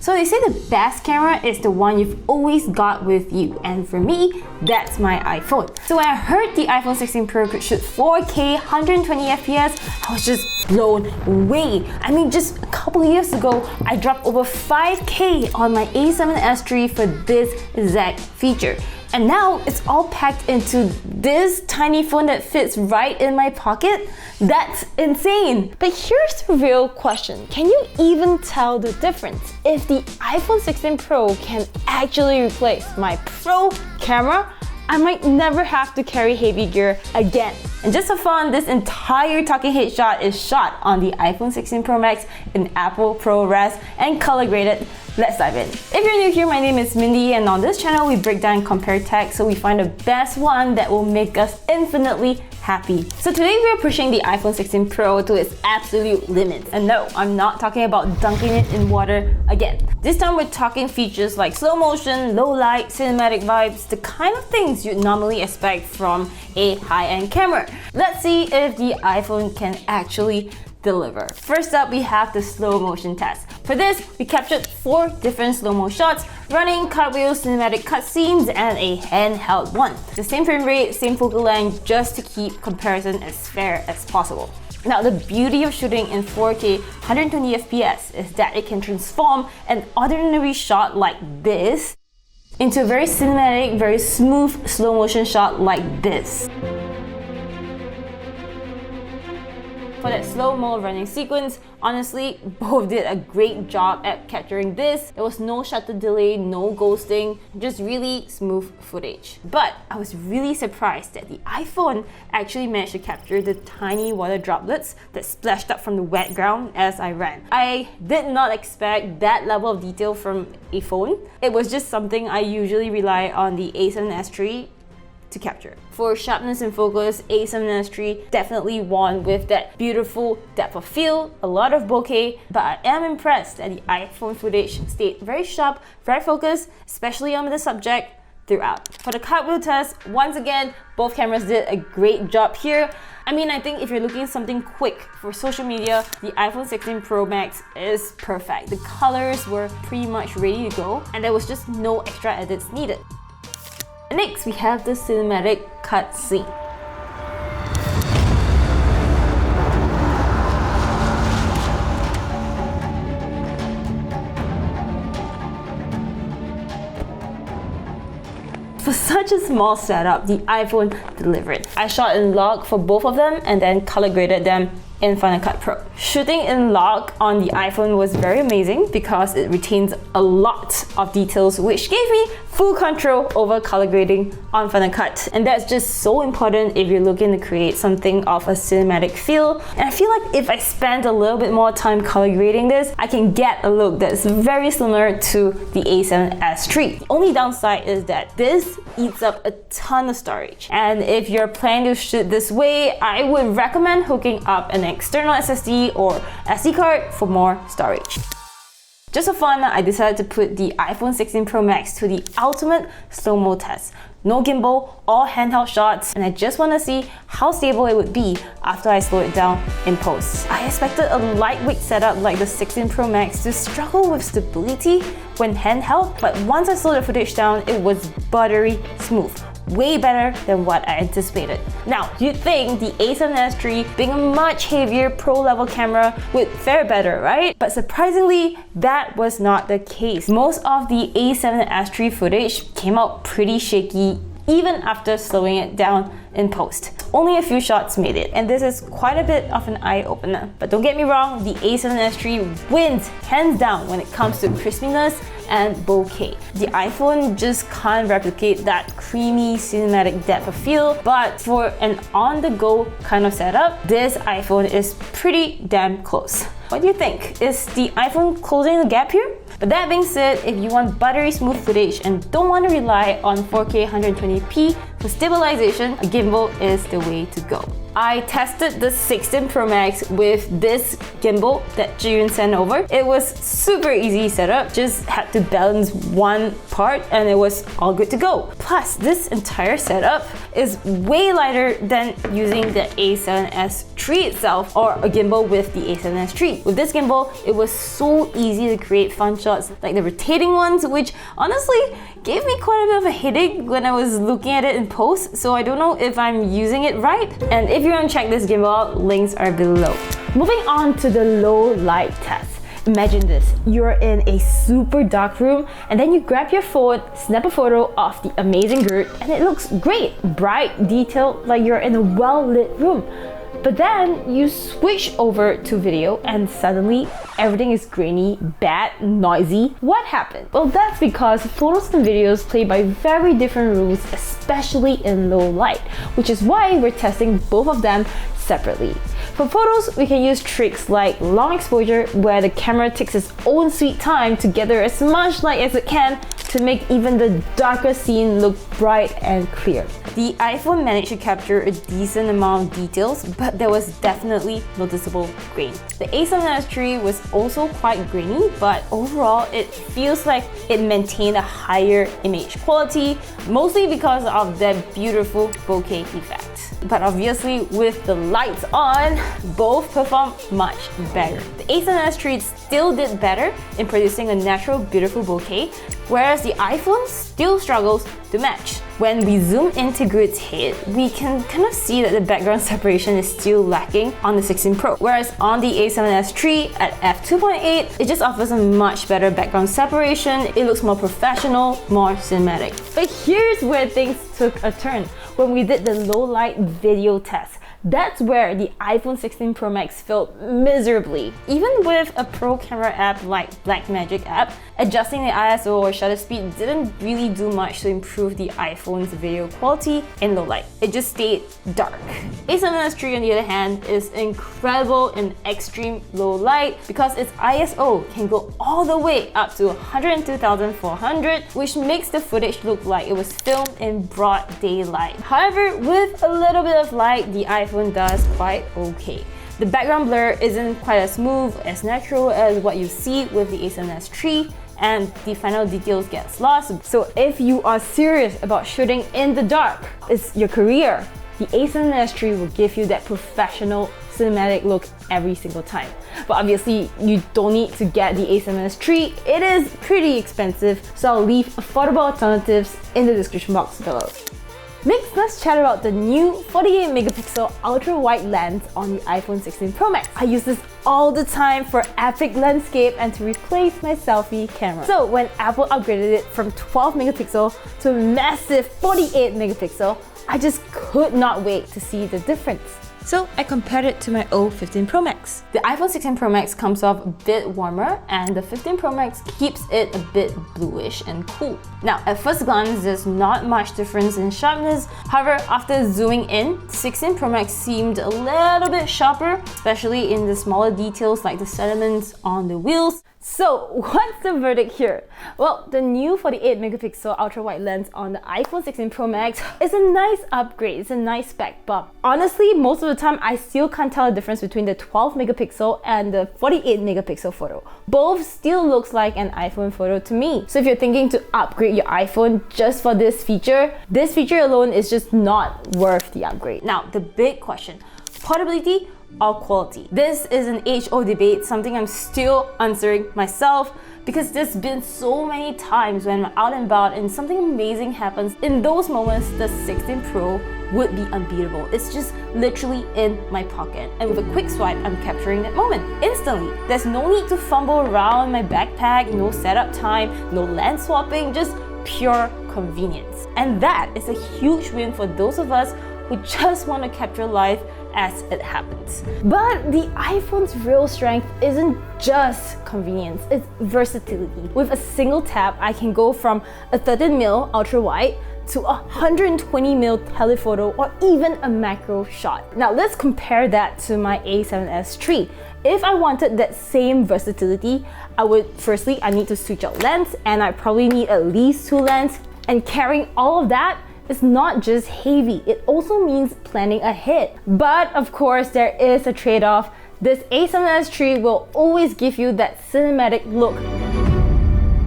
So they say the best camera is the one you've always got with you, and for me, that's my iPhone. So when I heard the iPhone 16 Pro could shoot 4K 120 FPS, I was just blown away. I mean, just a couple of years ago, I dropped over 5K on my A7S III for this exact feature. And now it's all packed into this tiny phone that fits right in my pocket? That's insane! But here's the real question. Can you even tell the difference if the iPhone 16 Pro can actually replace my Pro camera? I might never have to carry heavy gear again. And just for fun, this entire talking head shot is shot on the iPhone 16 Pro Max in Apple ProRes and color graded. Let's dive in. If you're new here, my name is Mindy, and on this channel we break down and compare tech so we find the best one that will make us infinitely happy. So today we are pushing the iPhone 16 Pro to its absolute limits. And no, I'm not talking about dunking it in water again. This time we're talking features like slow motion, low light, cinematic vibes, the kind of things you'd normally expect from a high-end camera. Let's see if the iPhone can actually deliver. First up, we have the slow motion test. For this, we captured 4 different slow-mo shots, running cartwheels, cinematic cutscenes, and a handheld one. The same frame rate, same focal length, just to keep comparison as fair as possible. Now, the beauty of shooting in 4K 120 FPS is that it can transform an ordinary shot like this into a very cinematic, very smooth slow motion shot like this. For that slow-mo running sequence, honestly, both did a great job at capturing this. There was no shutter delay, no ghosting, just really smooth footage. But I was really surprised that the iPhone actually managed to capture the tiny water droplets that splashed up from the wet ground as I ran. I did not expect that level of detail from a phone. It was just something I usually rely on the A7S III to capture. For sharpness and focus, A7S III definitely won with that beautiful depth of field, a lot of bokeh, but I am impressed that the iPhone footage stayed very sharp, very focused, especially on the subject throughout. For the cartwheel test, once again, both cameras did a great job here. I mean, I think if you're looking at something quick for social media, the iPhone 16 Pro Max is perfect. The colors were pretty much ready to go, and there was just no extra edits needed. Next, we have the cinematic cutscene. For such a small setup, the iPhone delivered. I shot in log for both of them and then color graded them in Final Cut Pro. Shooting in log on the iPhone was very amazing because it retains a lot of details, which gave me full control over color grading on Final Cut. And that's just so important if you're looking to create something of a cinematic feel. And I feel like if I spend a little bit more time color grading this, I can get a look that's very similar to the A7S III. The only downside is that this eats up a ton of storage. And if you're planning to shoot this way, I would recommend hooking up an external SSD or SD card for more storage. Just for fun, I decided to put the iPhone 16 Pro Max to the ultimate slow-mo test. No gimbal, all handheld shots, and I just want to see how stable it would be after I slow it down in post. I expected a lightweight setup like the 16 Pro Max to struggle with stability when handheld, but once I slowed the footage down, it was buttery smooth. Way better than what I anticipated. Now, you'd think the A7S III, being a much heavier pro-level camera, would fare better, right? But surprisingly, that was not the case. Most of the A7S III footage came out pretty shaky even after slowing it down in post. Only a few shots made it, and this is quite a bit of an eye-opener. But don't get me wrong, the A7S III wins hands down when it comes to crispiness and bokeh. The iPhone just can't replicate that creamy cinematic depth of field, but for an on-the-go kind of setup, this iPhone is pretty damn close. What do you think? Is the iPhone closing the gap here? But that being said, if you want buttery smooth footage and don't want to rely on 4K 120p for stabilization, a gimbal is the way to go. I tested the 16 Pro Max with this gimbal that Jiyun sent over. It was super easy setup, just had to balance one part and it was all good to go. Plus, this entire setup is way lighter than using the A7S III itself or a gimbal with the A7S III. With this gimbal, it was so easy to create fun shots like the rotating ones, which honestly gave me quite a bit of a headache when I was looking at it in post, so I don't know if I'm using it right. And if you want to check this gimbal out, links are below. Moving on to the low light test. Imagine this, you're in a super dark room and then you grab your phone, snap a photo of the amazing bird and it looks great, bright, detailed, like you're in a well-lit room. But then you switch over to video and suddenly everything is grainy, bad, noisy. What happened? Well, that's because photos and videos play by very different rules, especially in low light, which is why we're testing both of them separately. For photos, we can use tricks like long exposure, where the camera takes its own sweet time to gather as much light as it can to make even the darker scene look bright and clear. The iPhone managed to capture a decent amount of details, but there was definitely noticeable grain. The A7S III was also quite grainy, but overall it feels like it maintained a higher image quality, mostly because of that beautiful bokeh effect. But obviously, with the lights on, both performed much better. The A7S III still did better in producing a natural, beautiful bokeh, whereas the iPhone still struggles to match. When we zoom into Grid's head, we can kind of see that the background separation is still lacking on the 16 Pro, whereas on the A7S III at f2.8, it just offers a much better background separation. It looks more professional, more cinematic. But here's where things took a turn. When we did the low light video test, that's where the iPhone 16 Pro Max failed miserably. Even with a pro camera app like Blackmagic app, adjusting the ISO or shutter speed didn't really do much to improve the iPhone's video quality in low light. It just stayed dark. A7S III on the other hand is incredible in extreme low light because its ISO can go all the way up to 102,400, which makes the footage look like it was filmed in broad daylight. However, with a little bit of light, the iPhone does quite okay. The background blur isn't quite as smooth, as natural as what you see with the A7S III, and the final details gets lost. So if you are serious about shooting in the dark, it's your career, the A7S III will give you that professional cinematic look every single time. But obviously, you don't need to get the A7S III. It is pretty expensive, so I'll leave affordable alternatives in the description box below. Next, let's chat about the new 48 megapixel ultra wide lens on the iPhone 16 Pro Max. I use this all the time for epic landscape and to replace my selfie camera. So when Apple upgraded it from 12 megapixel to a massive 48 megapixel, I just could not wait to see the difference. So I compared it to my old 15 Pro Max. The iPhone 16 Pro Max comes off a bit warmer and the 15 Pro Max keeps it a bit bluish and cool. Now, at first glance, there's not much difference in sharpness. However, after zooming in, 16 Pro Max seemed a little bit sharper, especially in the smaller details like the sediments on the wheels. So what's the verdict here? Well, the new 48 megapixel ultra wide lens on the iPhone 16 Pro Max is a nice upgrade. It's a nice spec bump. Honestly, most of the time I still can't tell the difference between the 12 megapixel and the 48 megapixel photo. Both still looks like an iPhone photo to me. So if you're thinking to upgrade your iPhone just for this feature alone is just not worth the upgrade. Now, the big question, portability or quality? This is an age-old debate, something I'm still answering myself because there's been so many times when I'm out and about and something amazing happens. In those moments, the 16 Pro would be unbeatable. It's just literally in my pocket, and with a quick swipe, I'm capturing that moment instantly. There's no need to fumble around my backpack, no setup time, no lens swapping, just pure convenience. And that is a huge win for those of us who just want to capture life as it happens. But the iPhone's real strength isn't just convenience, it's versatility. With a single tap, I can go from a 13mm ultra wide to a 120mm telephoto or even a macro shot. Now let's compare that to my A7S III. If I wanted that same versatility, I need to switch out lens, and I probably need at least 2 lenses, and carrying all of that is not just heavy, it also means planning ahead. But of course, there is a trade-off. This A7S III will always give you that cinematic look.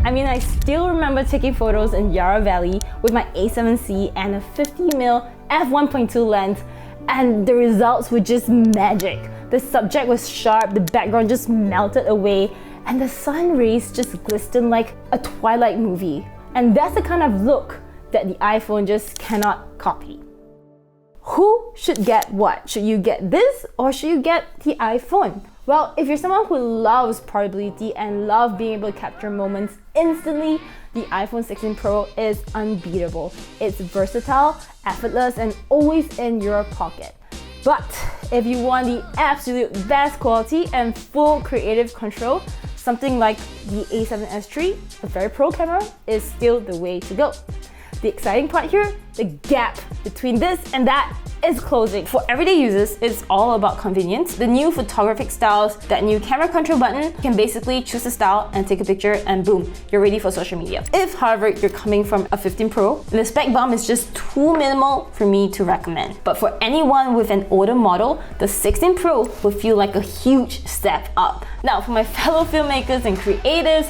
I mean, I still remember taking photos in Yarra Valley with my A7C and a 50mm f1.2 lens, and the results were just magic. The subject was sharp, the background just melted away, and the sun rays just glistened like a Twilight movie. And that's the kind of look that the iPhone just cannot copy. Who should get what? Should you get this or should you get the iPhone? Well, if you're someone who loves portability and loves being able to capture moments instantly, the iPhone 16 Pro is unbeatable. It's versatile, effortless, and always in your pocket. But if you want the absolute best quality and full creative control, something like the A7S III, a very pro camera, is still the way to go. The exciting part here, the gap between this and that is closing. For everyday users, it's all about convenience. The new photographic styles, that new camera control button, you can basically choose a style and take a picture and boom, you're ready for social media. If, however, you're coming from a 15 Pro, the spec bump is just too minimal for me to recommend. But for anyone with an older model, the 16 Pro will feel like a huge step up. Now, for my fellow filmmakers and creators,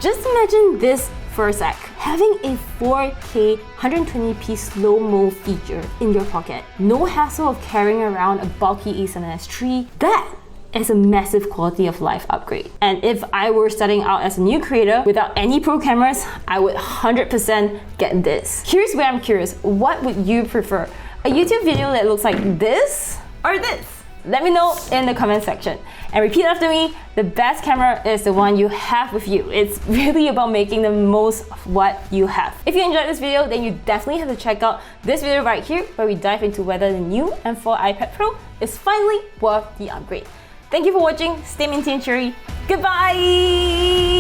just imagine this for a sec. Having a 4K 120p slow-mo feature in your pocket, no hassle of carrying around a bulky A7S III, that is a massive quality of life upgrade. And if I were starting out as a new creator without any pro cameras, I would 100% get this. Here's where I'm curious, what would you prefer? A YouTube video that looks like this or this? Let me know in the comment section. And repeat after me, the best camera is the one you have with you. It's really about making the most of what you have. If you enjoyed this video, then you definitely have to check out this video right here where we dive into whether the new M4 iPad Pro is finally worth the upgrade. Thank you for watching. Stay minty and cheery. Goodbye!